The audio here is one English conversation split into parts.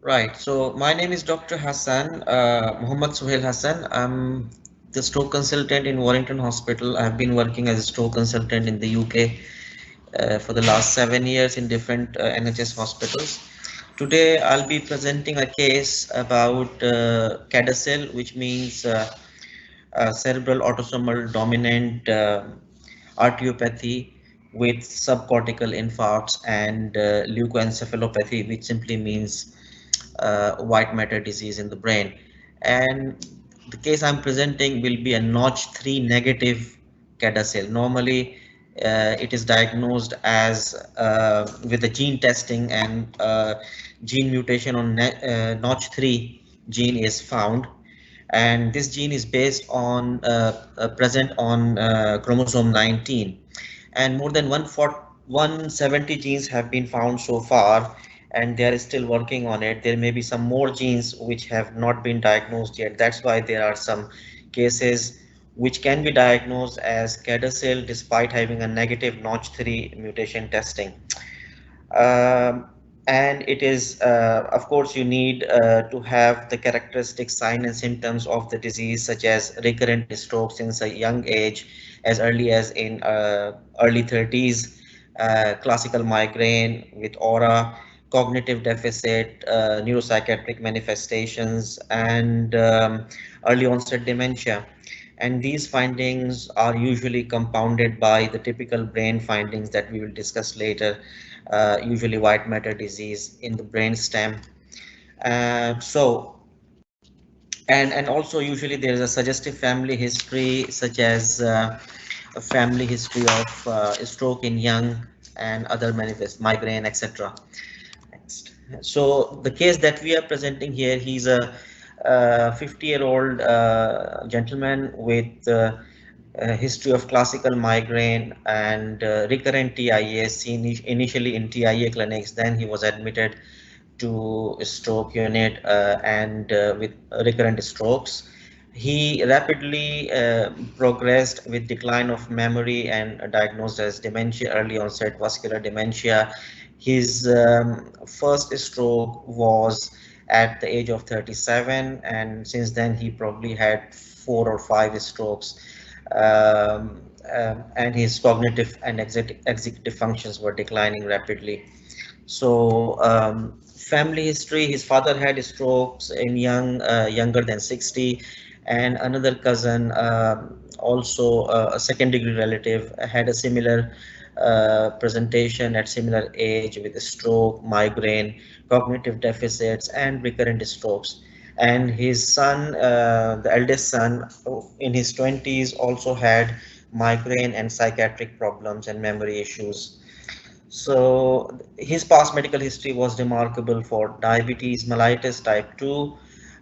Right. So my name is Dr. Hassan, Muhammad Suhail Hassan. I'm the stroke consultant in Warrington Hospital. I've been working as a stroke consultant in the UK for the last 7 years in different NHS hospitals. Today I'll be presenting a case about Cadasil, which means cerebral autosomal dominant arteriopathy with subcortical infarcts and leukoencephalopathy, which simply means white matter disease in the brain. And the case I'm presenting will be a notch 3 negative Cadasil. Normally, it is diagnosed as with the gene testing and gene mutation on notch 3 gene is found, and this gene is based on present on chromosome 19, and more than 170 genes have been found so far, and they are still working on it. There may be some more genes which have not been diagnosed yet. That's why there are some cases which can be diagnosed as Cadasil despite having a negative notch 3 mutation testing. Um, and it is, of course, you need to have the characteristic sign and symptoms of the disease, such as recurrent stroke since a young age, as early as in early 30s, classical migraine with aura, cognitive deficit, neuropsychiatric manifestations, and early onset dementia. And these findings are usually compounded by the typical brain findings that we will discuss later, usually white matter disease in the brain stem. And also usually there is a suggestive family history, such as a family history of stroke in young and other manifest migraine, etc. Next. So the case that we are presenting here, he's a 50-year-old gentleman with history of classical migraine and recurrent TIA seen initially in TIA clinics. Then he was admitted to stroke unit and with recurrent strokes. He rapidly progressed with decline of memory and diagnosed as dementia, early onset vascular dementia. His first stroke was at the age of 37, and since then he probably had 4 or 5 strokes. And his cognitive and executive functions were declining rapidly. So, family history: his father had strokes in younger than 60, and another cousin, also a second degree relative, had a similar presentation at similar age with a stroke, migraine, cognitive deficits, and recurrent strokes. And his son, the eldest son, in his 20s, also had migraine and psychiatric problems and memory issues. So his past medical history was remarkable for diabetes, mellitus type 2,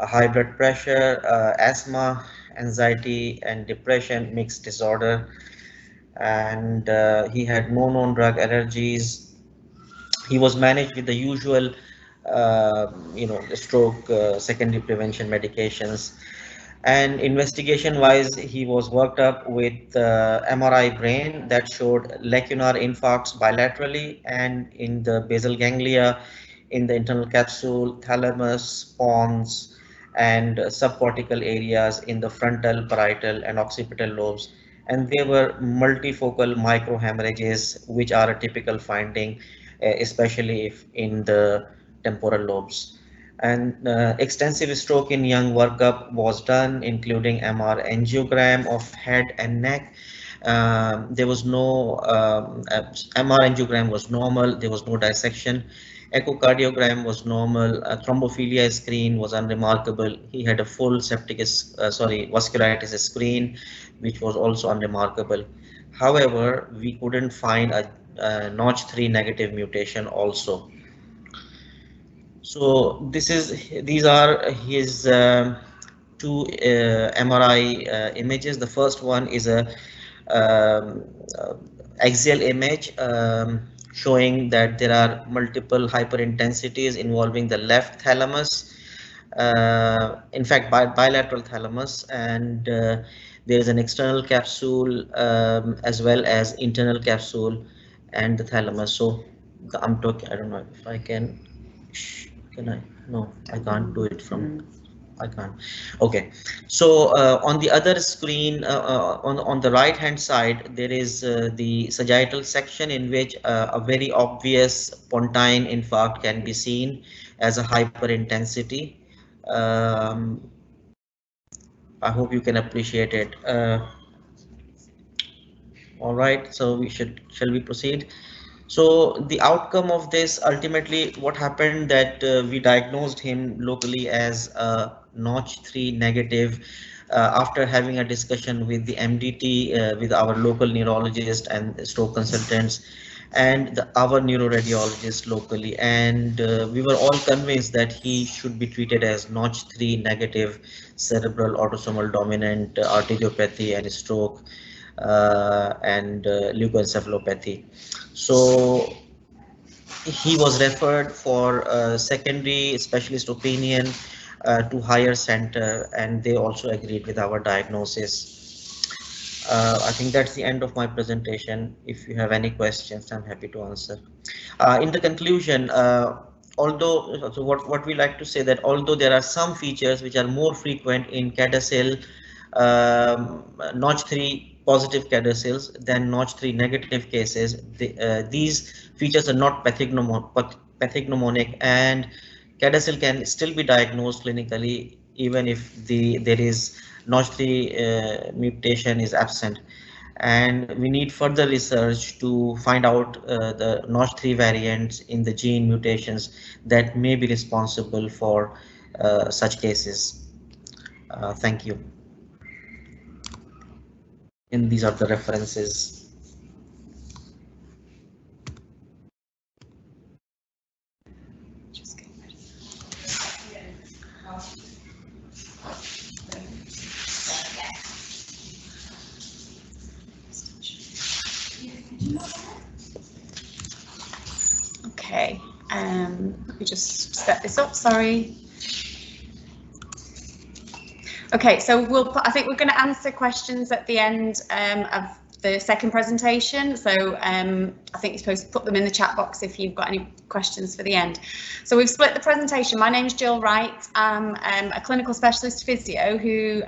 high blood pressure, asthma, anxiety, and depression mixed disorder. And he had no known drug allergies. He was managed with the usual, stroke secondary prevention medications. And investigation wise, he was worked up with MRI brain that showed lacunar infarcts bilaterally and in the basal ganglia, in the internal capsule, thalamus, pons, and subcortical areas in the frontal, parietal, and occipital lobes. And there were multifocal microhemorrhages, which are a typical finding, especially if in the temporal lobes. And extensive stroke in young workup was done, including MR angiogram of head and neck. There was no MR angiogram was normal. There was no dissection. Echocardiogram was normal. Thrombophilia screen was unremarkable. He had a full vasculitis screen, which was also unremarkable. However, we couldn't find a notch 3 negative mutation also. So these are his two MRI images. The first one is a um, uh, axial image showing that there are multiple hyperintensities involving the left thalamus, in fact bilateral thalamus, and there is an external capsule as well as internal capsule and the thalamus. So I'm talking, I don't know if I can I? No, I can't do it from. I can't. Okay, so on the other screen, on the right hand side, there is the sagittal section in which a very obvious pontine infarct can be seen as a hyperintensity. Um, I hope you can appreciate it. All right, so shall we proceed? So the outcome of this, ultimately what happened that we diagnosed him locally as a notch 3 negative after having a discussion with the MDT, with our local neurologist and stroke consultants and our neuroradiologist locally, and we were all convinced that he should be treated as notch 3 negative cerebral autosomal dominant arteriopathy and stroke and leukoencephalopathy. So he was referred for a secondary specialist opinion to higher center, and they also agreed with our diagnosis. I think that's the end of my presentation. If you have any questions, I'm happy to answer. In the conclusion, although so what we like to say that although there are some features which are more frequent in Cadasil notch 3 positive cadasils than notch 3 negative cases, these features are not pathognomonic, and cadasil can still be diagnosed clinically even if there is notch 3 mutation is absent, and we need further research to find out the notch 3 variants in the gene mutations that may be responsible for such cases. Thank you. And these are the references. Okay, let me just set this up, sorry. Okay, so I think we're going to answer questions at the end of the second presentation. So I think you're supposed to put them in the chat box if you've got any questions for the end. So we've split the presentation. My name is Jill Wright. I'm a clinical specialist physio who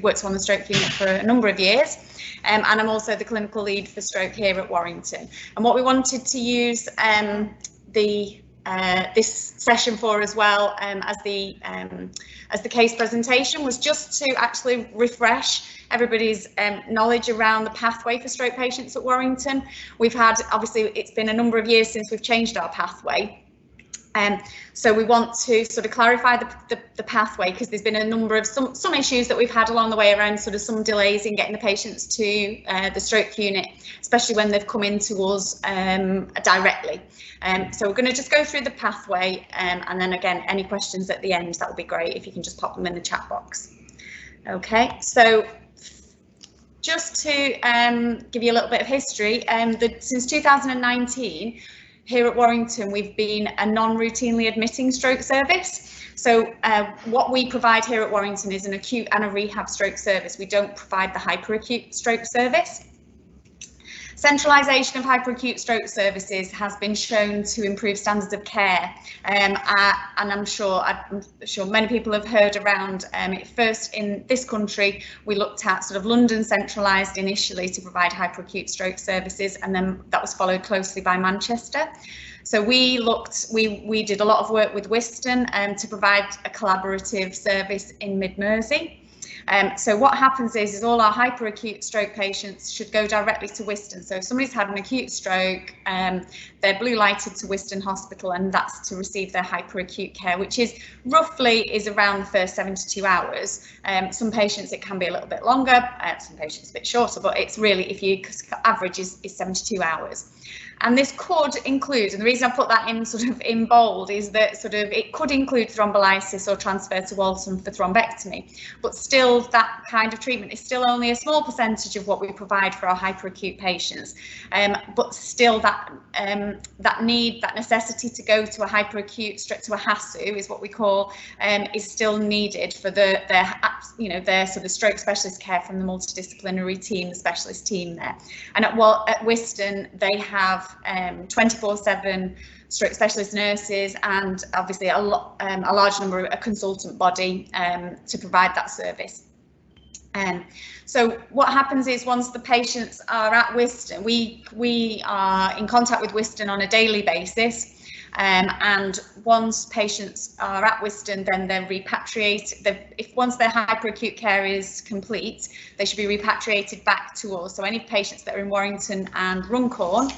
works on the stroke unit for a number of years. And I'm also the clinical lead for stroke here at Warrington. And what we wanted to use this session for as well as the case presentation was just to actually refresh everybody's knowledge around the pathway for stroke patients at Warrington. We've had, obviously, it's been a number of years since we've changed our pathway. So we want to sort of clarify the pathway, because there's been a number of some issues that we've had along the way around sort of some delays in getting the patients to the stroke unit, especially when they've come into us directly. So we're going to just go through the pathway, and then again, any questions at the end, that would be great if you can just pop them in the chat box. Okay, so just to give you a little bit of history, since 2019, here at Warrington, we've been a non-routinely admitting stroke service. So what we provide here at Warrington is an acute and a rehab stroke service. We don't provide the hyperacute stroke service. Centralisation of hyperacute stroke services has been shown to improve standards of care, and I'm sure many people have heard around it. First in this country, we looked at sort of London centralised initially to provide hyperacute stroke services, and then that was followed closely by Manchester. So we did a lot of work with Whiston to provide a collaborative service in Mid-Mersey. So what happens is all our hyperacute stroke patients should go directly to Whiston. So if somebody's had an acute stroke, they're blue lighted to Whiston Hospital, and that's to receive their hyperacute care, which is roughly around the first 72 hours. Some patients it can be a little bit longer, some patients a bit shorter, but it's really, if you average is 72 hours. And this could include, and the reason I put that in sort of in bold is that sort of it could include thrombolysis or transfer to Walton for thrombectomy, but still that kind of treatment is still only a small percentage of what we provide for our hyperacute patients. But still that necessity to go to a hyperacute, straight to a HASU is what we call, is still needed for their sort of stroke specialist care from the multidisciplinary team, the specialist team there. And at Whiston, they have 24/7 stroke specialist nurses and obviously a large number of a consultant body to provide that service. So what happens is once the patients are at Wiston, we are in contact with Wiston on a daily basis. And once patients are at Wiston, then they're repatriated. Once their hyperacute care is complete, they should be repatriated back to us. So any patients that are in Warrington and Runcorn,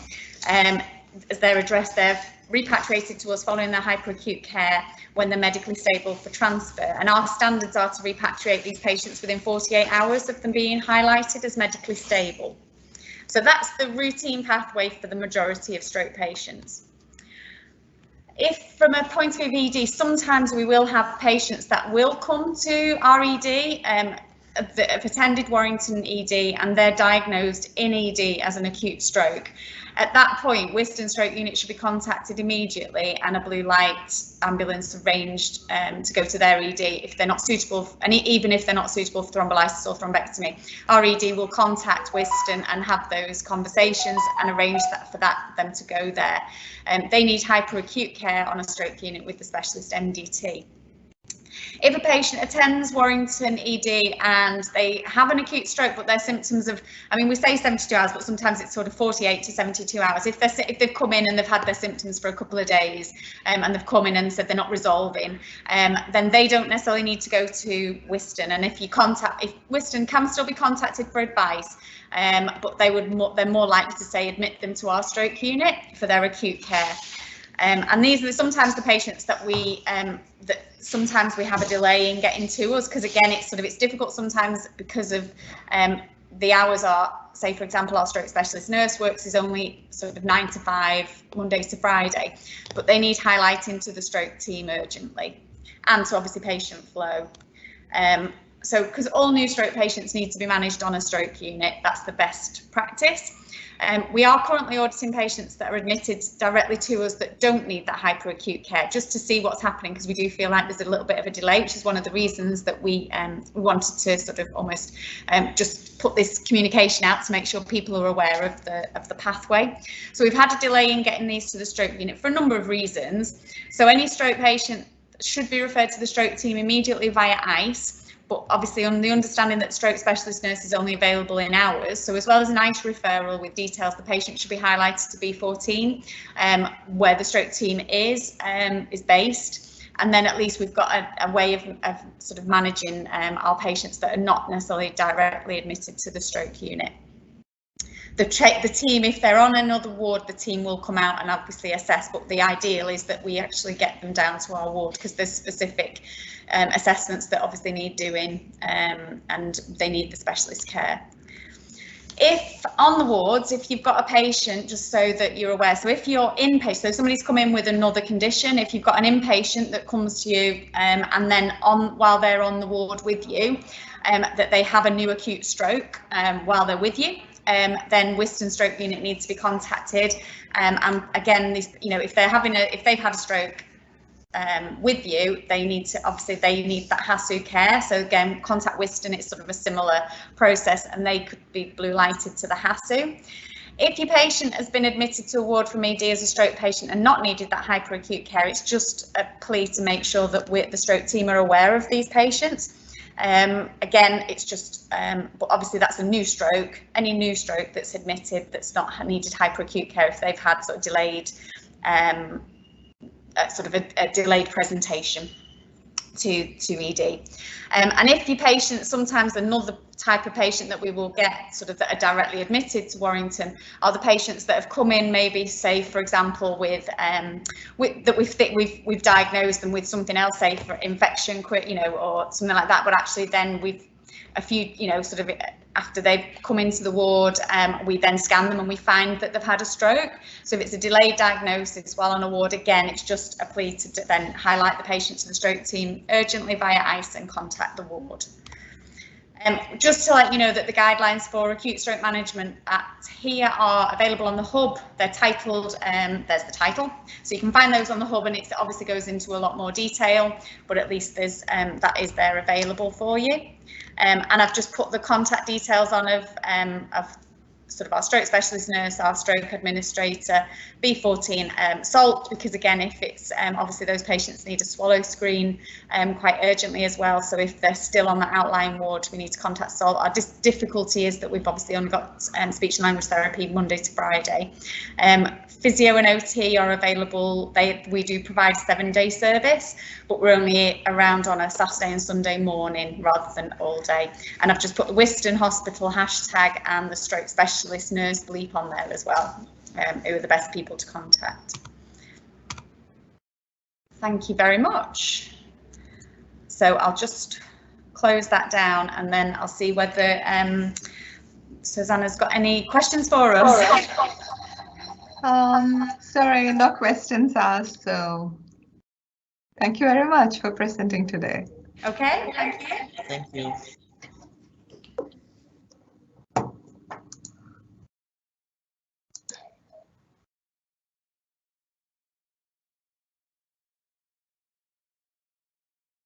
as their address, they're repatriated to us following their hyperacute care when they're medically stable for transfer. And our standards are to repatriate these patients within 48 hours of them being highlighted as medically stable. So that's the routine pathway for the majority of stroke patients. If from a point of view of ED, sometimes we will have patients that will come to our ED that have attended Warrington ED and they're diagnosed in ED as an acute stroke. At that point, Wiston Stroke Unit should be contacted immediately and a blue light ambulance arranged to go to their ED if they're not suitable, and even if they're not suitable for thrombolysis or thrombectomy. Our ED will contact Wiston and have those conversations and arrange that for them to go there. They need hyperacute care on a stroke unit with the specialist MDT. If a patient attends Warrington ED and they have an acute stroke, but their symptoms of, I mean, we say 72 hours, but sometimes it's sort of 48 to 72 hours. If they've come in and they've had their symptoms for a couple of days and they've come in and said they're not resolving, then they don't necessarily need to go to Wiston. And if Wiston can still be contacted for advice, but they're more likely to say admit them to our stroke unit for their acute care. And these are sometimes the patients that sometimes we have a delay in getting to us, because again it's difficult sometimes because of the hours are, say for example our stroke specialist nurse works is only sort of 9 to 5 Monday to Friday, but they need highlighting to the stroke team urgently and to obviously patient flow. So because all new stroke patients need to be managed on a stroke unit, that's the best practice. We are currently auditing patients that are admitted directly to us that don't need that hyperacute care, just to see what's happening, because we do feel like there's a little bit of a delay, which is one of the reasons that we wanted to sort of almost just put this communication out to make sure people are aware of the pathway. So we've had a delay in getting these to the stroke unit for a number of reasons. So any stroke patient should be referred to the stroke team immediately via ICE. But obviously on the understanding that stroke specialist nurse is only available in hours. So as well as an ICE referral with details, the patient should be highlighted to B14, where the stroke team is based. And then at least we've got a way of sort of managing our patients that are not necessarily directly admitted to the stroke unit. The team, if they're on another ward, the team will come out and obviously assess, but the ideal is that we actually get them down to our ward, because there's specific assessments that obviously need doing and they need the specialist care. If on the wards, if you've got a patient, just so that you're aware, so if you're inpatient, so somebody's come in with another condition, if you've got an inpatient that comes to you and then while they're on the ward with you, that they have a new acute stroke while they're with you, then Wiston Stroke Unit needs to be contacted. And again, if they've had a stroke with you, they need that HASU care. So again, contact Wiston, it's sort of a similar process, and they could be blue lighted to the HASU. If your patient has been admitted to a ward from ED as a stroke patient and not needed that hyperacute care, it's just a plea to make sure that the stroke team are aware of these patients. Again, it's just, but obviously that's a new stroke. Any new stroke that's admitted that's not needed hyperacute care, if they've had sort of delayed, a delayed presentation to ED. And if your patient, sometimes another type of patient that we will get sort of that are directly admitted to Warrington are the patients that have come in, maybe say for example with that we've diagnosed them with something else, say for infection, or something like that, but actually then we've a few, sort of after they've come into the ward, we then scan them and we find that they've had a stroke. So if it's a delayed diagnosis while on a ward, again, it's just a plea to then highlight the patient to the stroke team urgently via ICE and contact the ward. Just to let you know that the guidelines for acute stroke management here are available on the hub. They're titled, there's the title, so you can find those on the hub, and it obviously goes into a lot more detail, but at least there's that is there available for you. And I've just put the contact details on of sort of our stroke specialist nurse, our stroke administrator, B14 salt, because again, if it's obviously those patients need a swallow screen quite urgently as well. So if they're still on the outlying ward, we need to contact salt. Our difficulty is that we've obviously only got speech and language therapy Monday to Friday. Physio and OT are available. We do provide 7-day service, but we're only around on a Saturday and Sunday morning rather than all day. And I've just put the Wiston Hospital hashtag and the stroke specialist nurse bleep on there as well, who are the best people to contact. Thank you very much. So I'll just close that down and then I'll see whether Susanna's got any questions for us. Sorry, no questions asked, so thank you very much for presenting today. Okay, thank you. Thank you.